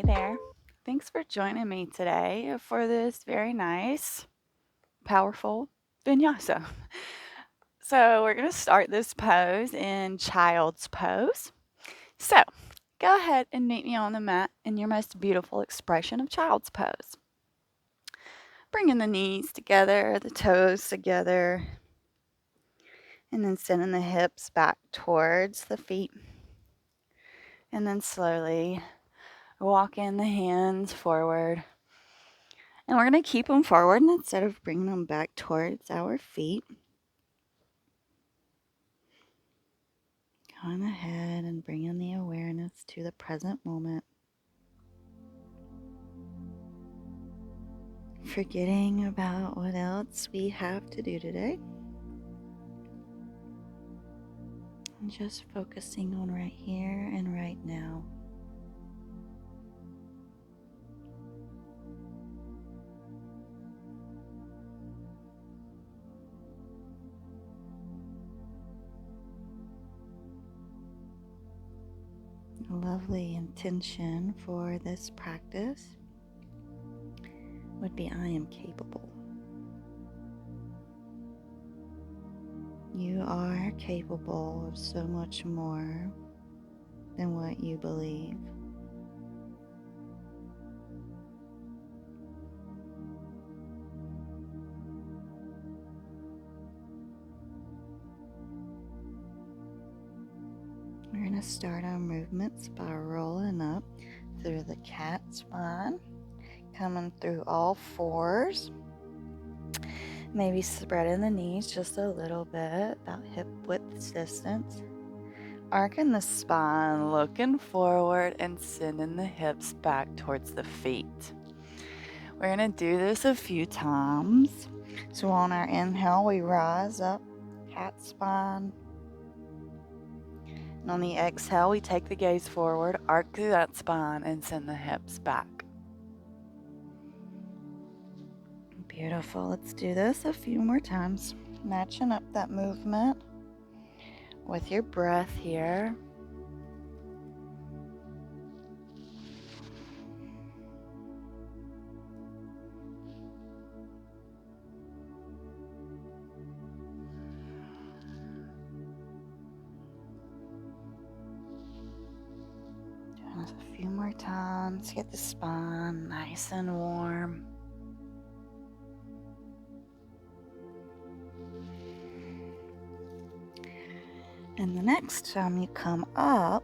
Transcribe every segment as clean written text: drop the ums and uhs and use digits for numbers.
there. Thanks for joining me today for this very nice, powerful vinyasa. So, we're going to start this pose in child's pose. So, go ahead and meet me on the mat in your most beautiful expression of child's pose. Bringing the knees together, the toes together, and then sending the hips back towards the feet. And then slowly walking the hands forward. And we're going to keep them forward instead of bringing them back towards our feet. Going ahead and bringing the awareness to the present moment. Forgetting about what else we have to do today. And just focusing on right here and right now. A lovely intention for this practice would be I am capable. You are capable of so much more than what you believe. We're going to start our movements by rolling up through the cat spine, coming through all fours. Maybe spreading the knees just a little bit, about hip width distance. Arcing the spine, looking forward and sending the hips back towards the feet. We're going to do this a few times. So on our inhale, we rise up, cat spine. And on the exhale, we take the gaze forward, arc through that spine, and send the hips back. Beautiful. Let's do this a few more times. Matching up that movement with your breath here. Doing this a few more times. Get the spine nice and warm. And the next time you come up,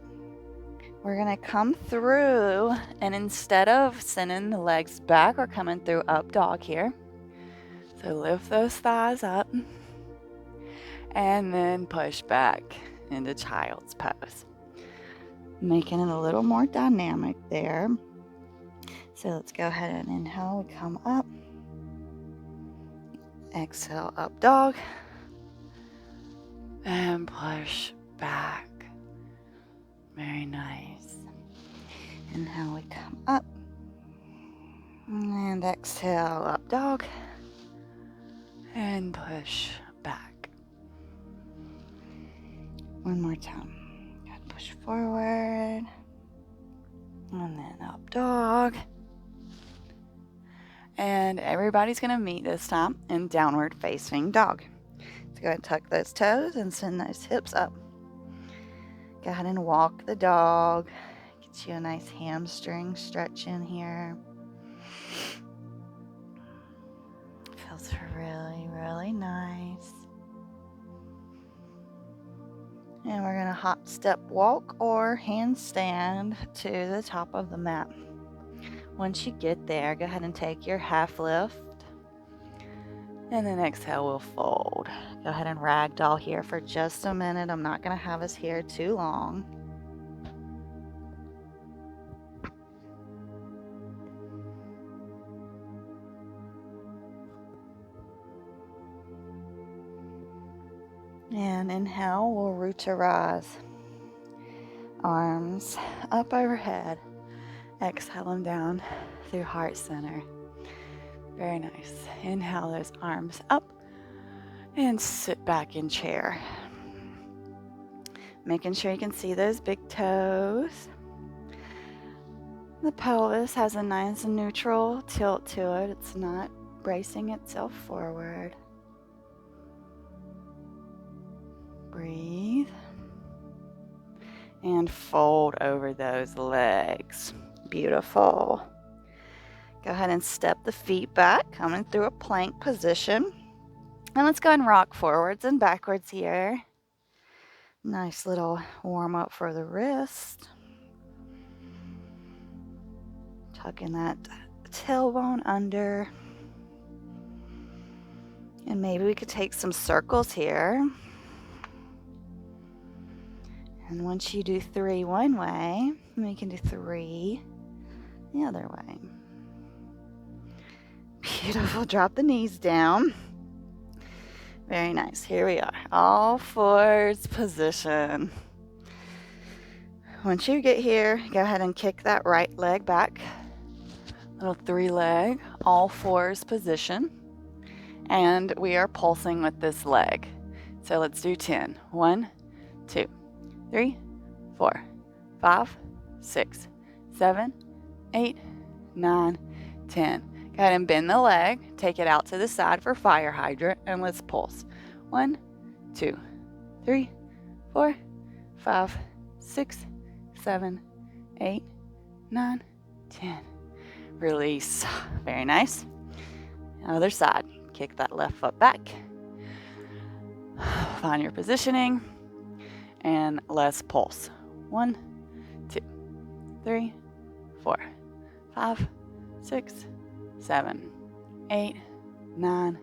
we're going to come through, and instead of sending the legs back, we're coming through up dog here. So lift those thighs up and then push back into child's pose. Making it a little more dynamic there. So let's go ahead and inhale, we come up. Exhale, up dog. And push back. Very nice. Inhale, we come up. And exhale, up dog. And push back. One more time. Good. Push forward. And then up dog. And everybody's going to meet this time in downward facing dog. So go ahead and tuck those toes and send those hips up. Go ahead and walk the dog. Get you a nice hamstring stretch in here. Feels really, really nice. And we're going to hop, step, walk, or handstand to the top of the mat. Once you get there, go ahead and take your half lift. And then exhale, we'll fold. Go ahead and ragdoll here for just a minute. I'm not going to have us here too long. And inhale, we'll root to rise. Arms up overhead. Exhale them down through heart center. Very nice. Inhale those arms up and sit back in chair. Making sure you can see those big toes. The pelvis has a nice neutral tilt to it. It's not bracing itself forward. Breathe. And fold over those legs. Beautiful. Go ahead and step the feet back, coming through a plank position. And let's go and rock forwards and backwards here. Nice little warm up for the wrist. Tucking that tailbone under. And maybe we could take some circles here. And once you do 3 one way, we can do 3 the other way. Beautiful. Drop the knees down. Very nice. Here we are. All fours position. Once you get here, go ahead and kick that right leg back. Little 3 leg, all fours position. And we are pulsing with this leg. So let's do 10. 1, 2, 3, 4, 5, 6, 7, 8, 9, 10. Go ahead and bend the leg, take it out to the side for fire hydrant, and let's pulse. 1, 2, 3, 4, 5, 6, 7, 8, 9, 10. Release. Very nice. Other side. Kick that left foot back. Find your positioning. And let's pulse. 1, 2, 3, 4, 5, 6, 7, 8, 9,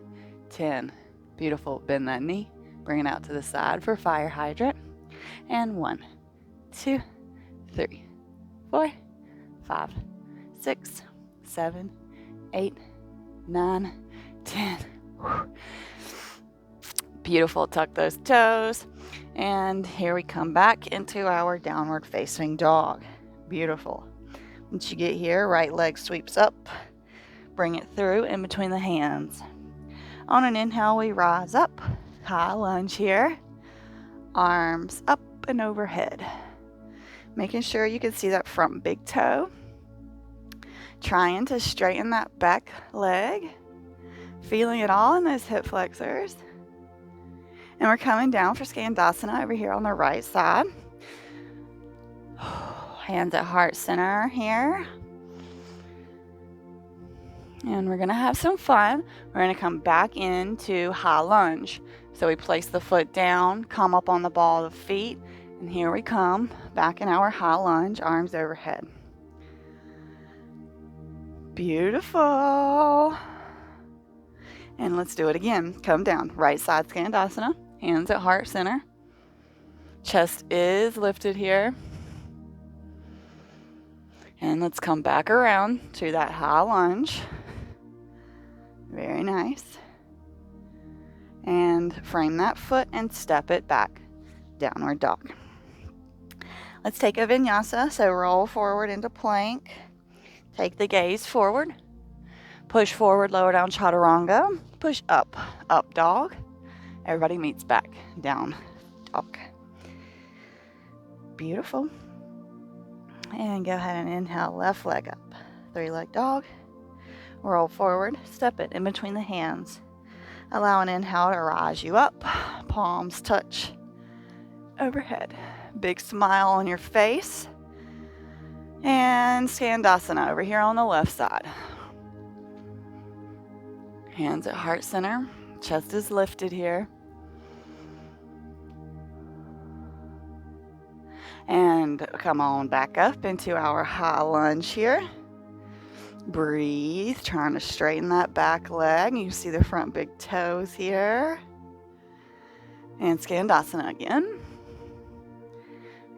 10. Beautiful. Bend that knee. Bring it out to the side for fire hydrant. And 1, 2, 3, 4, 5, 6, 7, 8, 9, 10. Beautiful. Tuck those toes. And here we come back into our downward facing dog. Beautiful. Once you get here, right leg sweeps up. Bring it through in between the hands. On an inhale, we rise up. High lunge here. Arms up and overhead. Making sure you can see that front big toe. Trying to straighten that back leg. Feeling it all in those hip flexors. And we're coming down for Skandasana over here on the right side. Hands at heart center here. And we're going to have some fun. We're going to come back into high lunge. So we place the foot down, come up on the ball of the feet, and here we come, back in our high lunge, arms overhead. Beautiful. And let's do it again. Come down, right side Skandasana, hands at heart center. Chest is lifted here. And let's come back around to that high lunge. Very nice. And frame that foot and step it back. Downward dog. Let's take a vinyasa. So roll forward into plank. Take the gaze forward. Push forward, lower down chaturanga. Push up, up dog. Everybody meets back, down dog. Beautiful. And go ahead and inhale, left leg up. 3-leg dog. Roll forward, step it in between the hands. Allow an inhale to rise you up. Palms touch overhead. Big smile on your face. And Skandasana over here on the left side. Hands at heart center. Chest is lifted here. And come on back up into our high lunge here. Breathe, trying to straighten that back leg. You can see the front big toes here. And Skandasana again.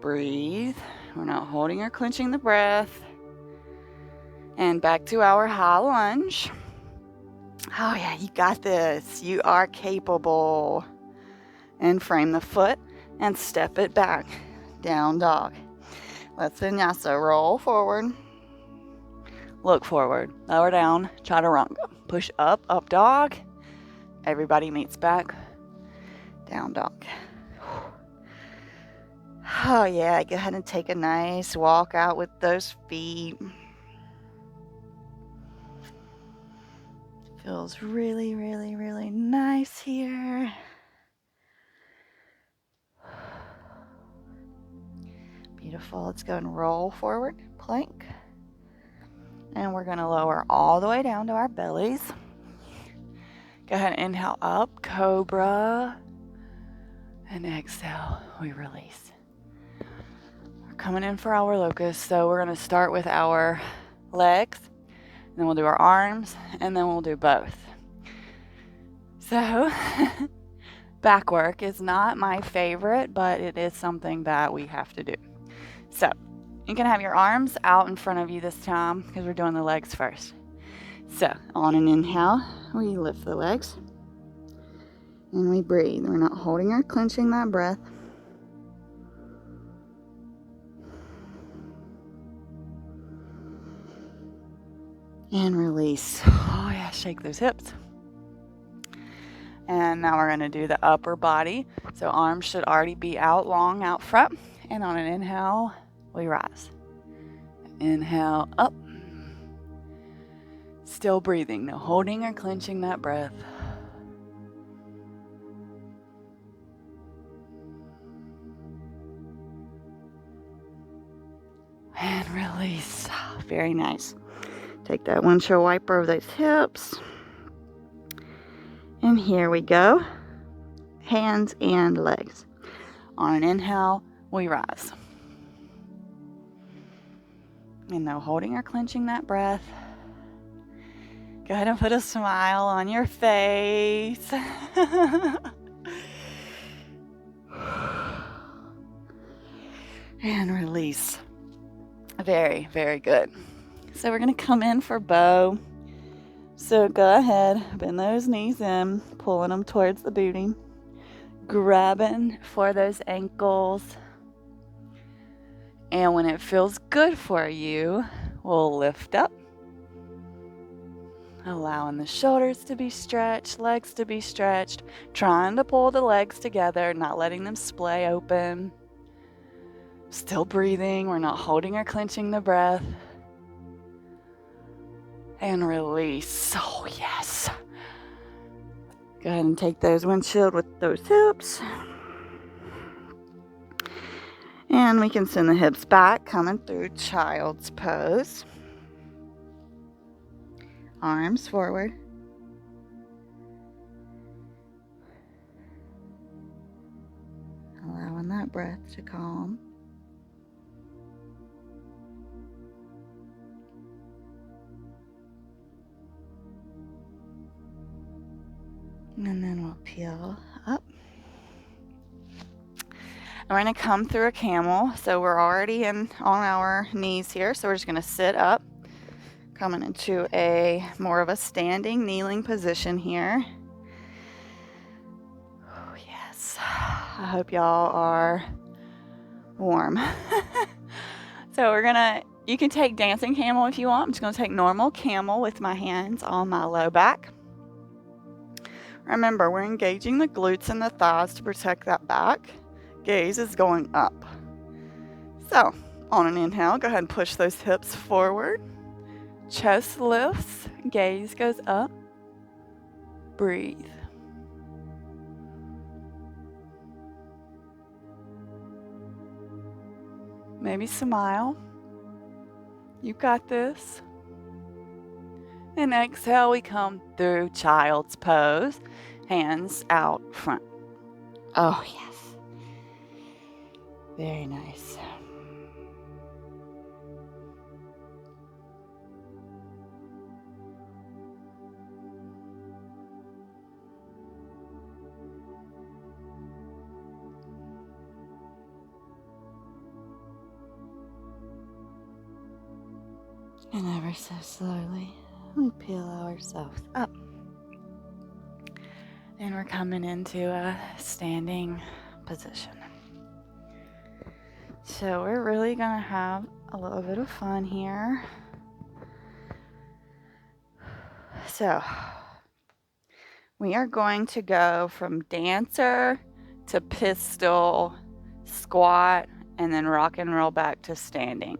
Breathe. We're not holding or clenching the breath. And back to our high lunge. Oh yeah, you got this. You are capable. And frame the foot and step it back. Down dog. Let's vinyasa. Roll forward. Look forward. Lower down. Chaturanga. Push up. Up dog. Everybody meets back. Down dog. Oh yeah, go ahead and take a nice walk out with those feet. Feels really, really, really nice here. Beautiful. Let's go and roll forward, plank. And we're going to lower all the way down to our bellies. Go ahead and inhale up, cobra. And exhale, we release. We're coming in for our locus, so we're going to start with our legs, and then we'll do our arms, and then we'll do both. So, back work is not my favorite, but it is something that we have to do. So, you can have your arms out in front of you this time, because we're doing the legs first. So, on an inhale, we lift the legs. And we breathe. We're not holding or clenching that breath. And release. Oh yeah, shake those hips. And now we're going to do the upper body. So arms should already be out long out front. And on an inhale, we rise. Inhale up. Still breathing. No holding or clenching that breath. And release. Very nice. Take that windshield wiper over those hips. And here we go. Hands and legs. On an inhale, we rise. And no holding or clenching that breath. Go ahead and put a smile on your face. And release. Very, very good. So we're going to come in for bow. So go ahead, bend those knees in, pulling them towards the booty. Grabbing for those ankles. And when it feels good for you, we'll lift up. Allowing the shoulders to be stretched, legs to be stretched. Trying to pull the legs together, not letting them splay open. Still breathing. We're not holding or clenching the breath. And release. Oh, yes. Go ahead and take those windshield with those hips. And we can send the hips back, coming through child's pose. Arms forward. Allowing that breath to calm. And then we'll peel up. And we're going to come through a camel. So we're already on our knees here. So we're just going to sit up. Coming into a more of a standing, kneeling position here. Oh, yes. I hope y'all are warm. So you can take dancing camel if you want. I'm just going to take normal camel with my hands on my low back. Remember, we're engaging the glutes and the thighs to protect that back. Gaze is going up. So, on an inhale, go ahead and push those hips forward. Chest lifts, gaze goes up. Breathe. Maybe smile. You got this. And exhale, we come through child's pose. Hands out front. Oh, yes. Very nice. And ever so slowly, we peel ourselves up. And we're coming into a standing position. So we're really going to have a little bit of fun here. So we are going to go from dancer to pistol, squat, and then rock and roll back to standing.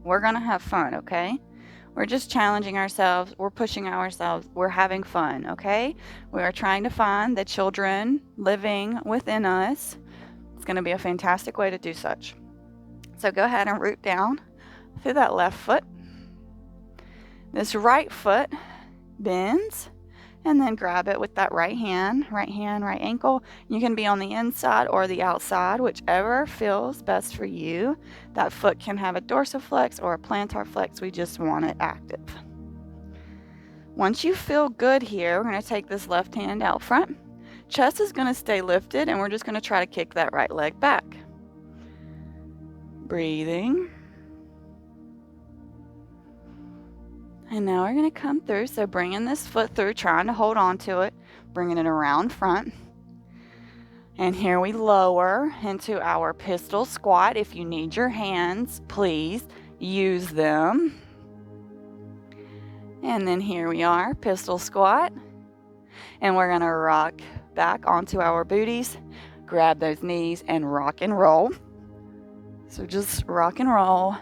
We're going to have fun, okay? We're just challenging ourselves. We're pushing ourselves. We're having fun, okay? We are trying to find the children living within us. It's going to be a fantastic way to do such. So go ahead and root down through that left foot. This right foot bends, and then grab it with that right hand, right ankle. You can be on the inside or the outside, whichever feels best for you. That foot can have a dorsiflex or a plantar flex. We just want it active. Once you feel good here, we're going to take this left hand out front. Chest is going to stay lifted, and we're just going to try to kick that right leg back. Breathing. And now we're going to come through, so bringing this foot through, trying to hold on to it, bringing it around front. And here we lower into our pistol squat. If you need your hands, please use them. And then here we are, pistol squat. And we're going to rock back onto our booties, grab those knees, and rock and roll. So just rock and roll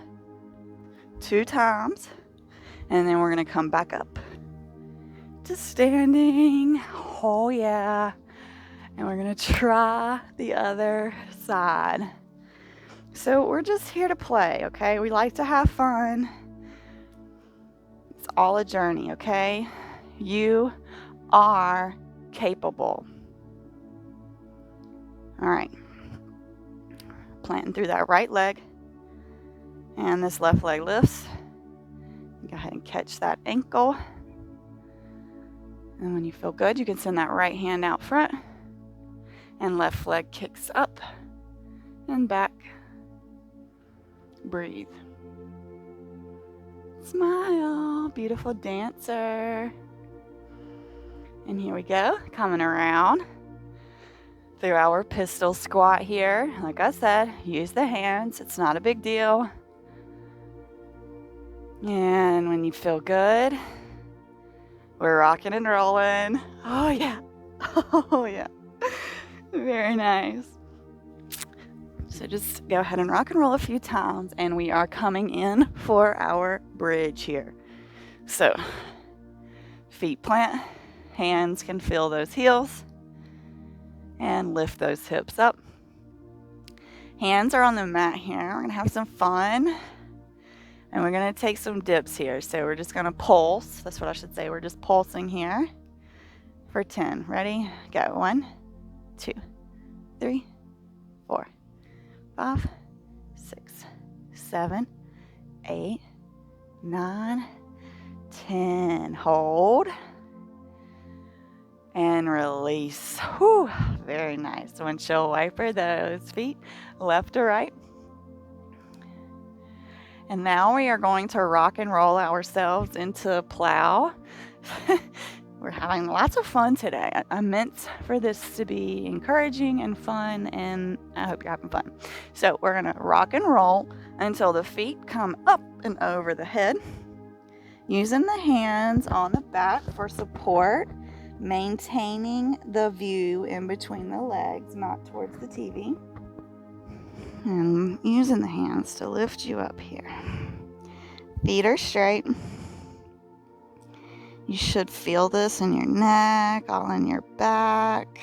2 times. And then we're going to come back up to standing. Oh, yeah. And we're going to try the other side. So we're just here to play, okay? We like to have fun. It's all a journey, okay? You are capable. All right. Planting through that right leg. And this left leg lifts. Go ahead and catch that ankle. And when you feel good, you can send that right hand out front. And left leg kicks up and back. Breathe. Smile, beautiful dancer. And here we go, coming around through our pistol squat here. Like I said, use the hands. It's not a big deal. And when you feel good, we're rocking and rolling. Oh, yeah. Oh, yeah. Very nice. So just go ahead and rock and roll a few times, and we are coming in for our bridge here. So feet plant, hands can feel those heels, and lift those hips up. Hands are on the mat here. We're going to have some fun. And we're going to take some dips here. So we're just going to pulse. That's what I should say. We're just pulsing here for 10. Ready? Go. 1, 2, 3, 4, 5, 6, 7, 8, 9, 10. Hold. And release. Whew. Very nice. Windshield wiper those feet left to right. And now we are going to rock and roll ourselves into plow. We're having lots of fun today. I meant for this to be encouraging and fun, and I hope you're having fun. So we're going to rock and roll until the feet come up and over the head. Using the hands on the back for support, maintaining the view in between the legs, not towards the TV. And using the hands to lift you up here. Feet are straight. You should feel this in your neck, all in your back.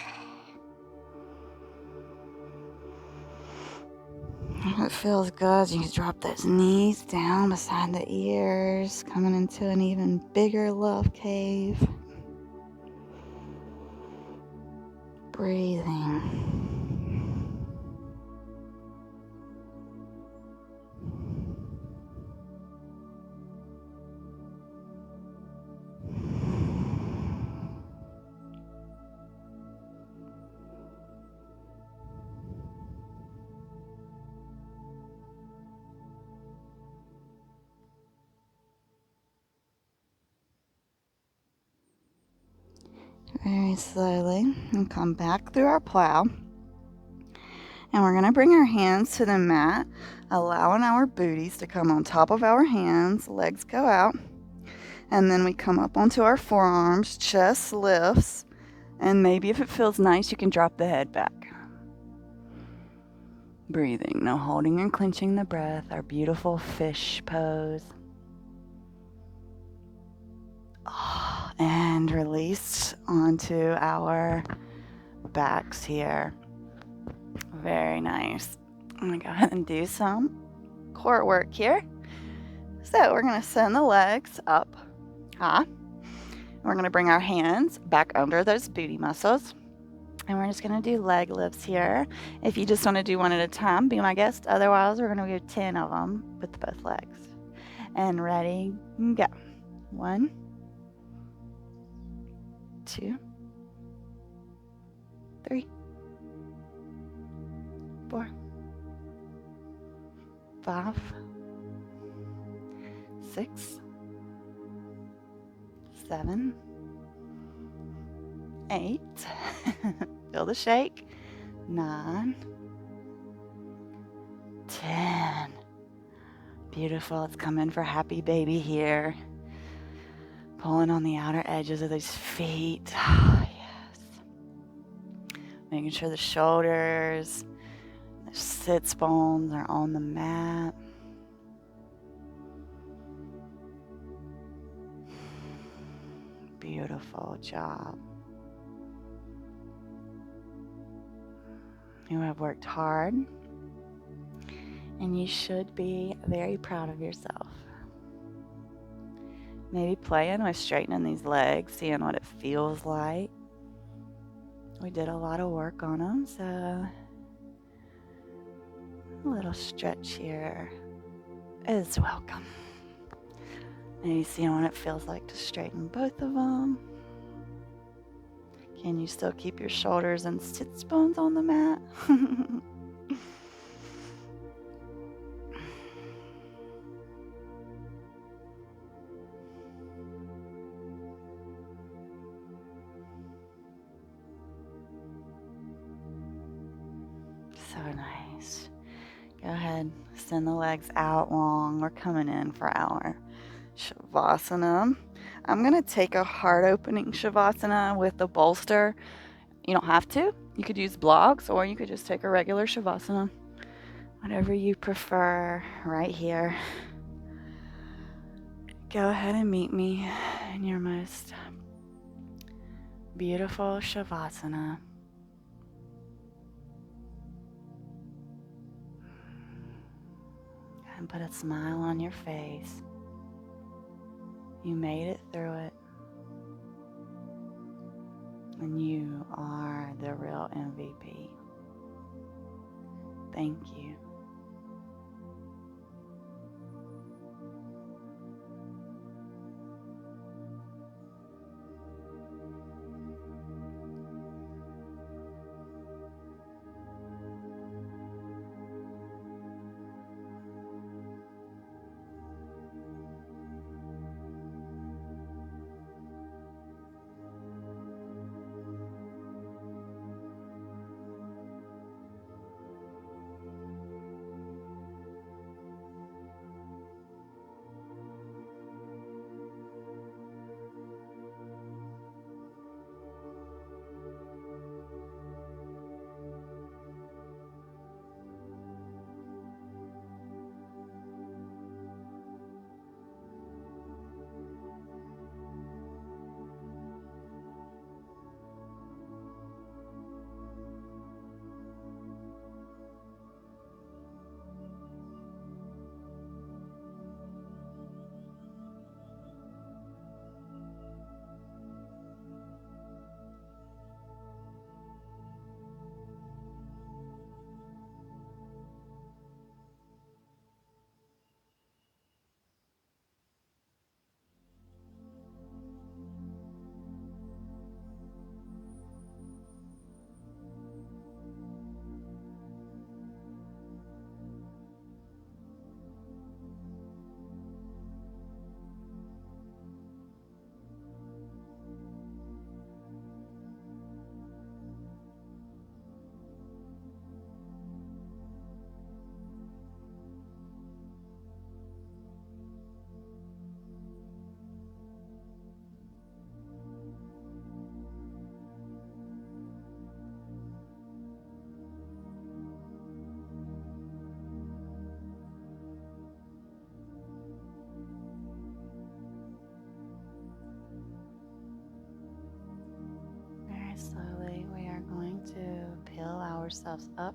If it feels good, you can drop those knees down beside the ears, coming into an even bigger love cave. Breathing. Very slowly, and come back through our plow. And we're going to bring our hands to the mat, allowing our booties to come on top of our hands, legs go out. And then we come up onto our forearms, chest lifts, and maybe if it feels nice, you can drop the head back. Breathing, no holding and clenching the breath, our beautiful fish pose. and release onto our backs here. Very nice. I'm going to go ahead and do some core work here. So we're going to send the legs up high. We're going to bring our hands back under those booty muscles. And we're just going to do leg lifts here. If you just want to do one at a time, be my guest. Otherwise, we're going to do 10 of them with both legs. And ready, go. 1, 2, 3, 4, 5, 6, 7, 8. Feel the shake. 9, 10. Beautiful. Let's come in for happy baby here. Pulling on the outer edges of those feet. Oh, yes. Making sure the shoulders, the sits bones are on the mat. Beautiful job. You have worked hard, and you should be very proud of yourself. Maybe playing with straightening these legs, seeing what it feels like. We did a lot of work on them, so a little stretch here is welcome. Maybe seeing what it feels like to straighten both of them. Can you still keep your shoulders and sits bones on the mat? So nice. Go ahead, send the legs out long. We're coming in for our Savasana. I'm going to take a heart opening Savasana with the bolster. You don't have to. You could use blocks, or you could just take a regular Savasana. Whatever you prefer, right here. Go ahead and meet me in your most beautiful Savasana. And put a smile on your face. You made it through it. And you are the real MVP. Thank you. ourselves up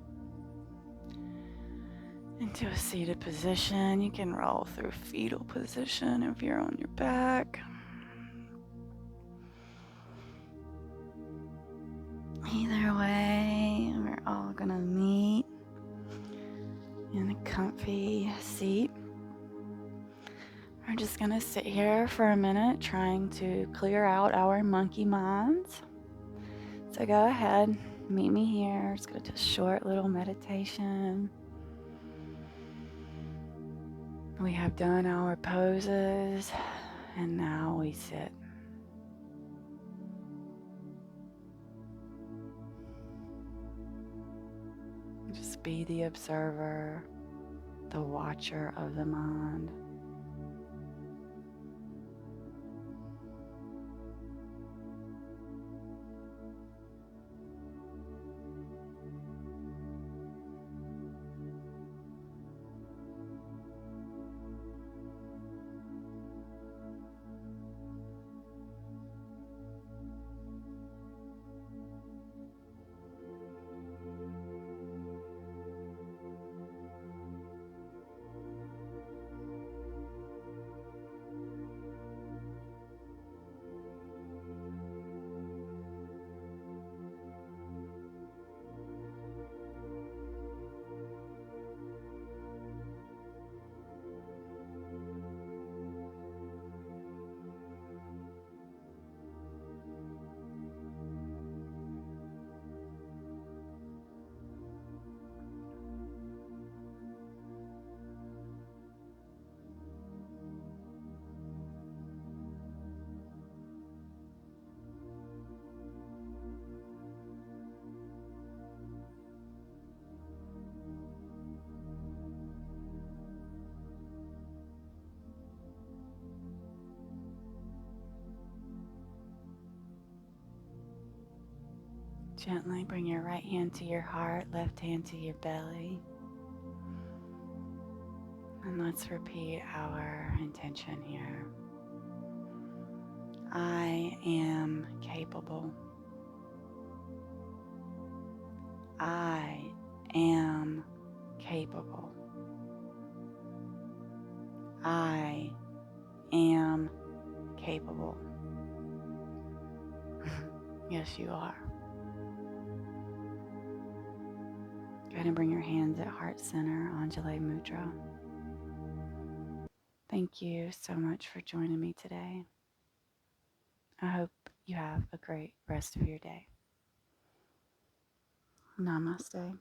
into a seated position. You can roll through fetal position if you're on your back. Either way, we're all gonna meet in a comfy seat. We're just gonna sit here for a minute trying to clear out our monkey minds. So go ahead, meet me here. It's gonna do a short little meditation. We have done our poses and now we sit. Just be the observer, the watcher of the mind. Gently bring your right hand to your heart, left hand to your belly. And let's repeat our intention here. I am capable. I am capable. I am capable. Yes, you are. Go ahead and bring your hands at heart center, Anjali Mudra. Thank you so much for joining me today. I hope you have a great rest of your day. Namaste.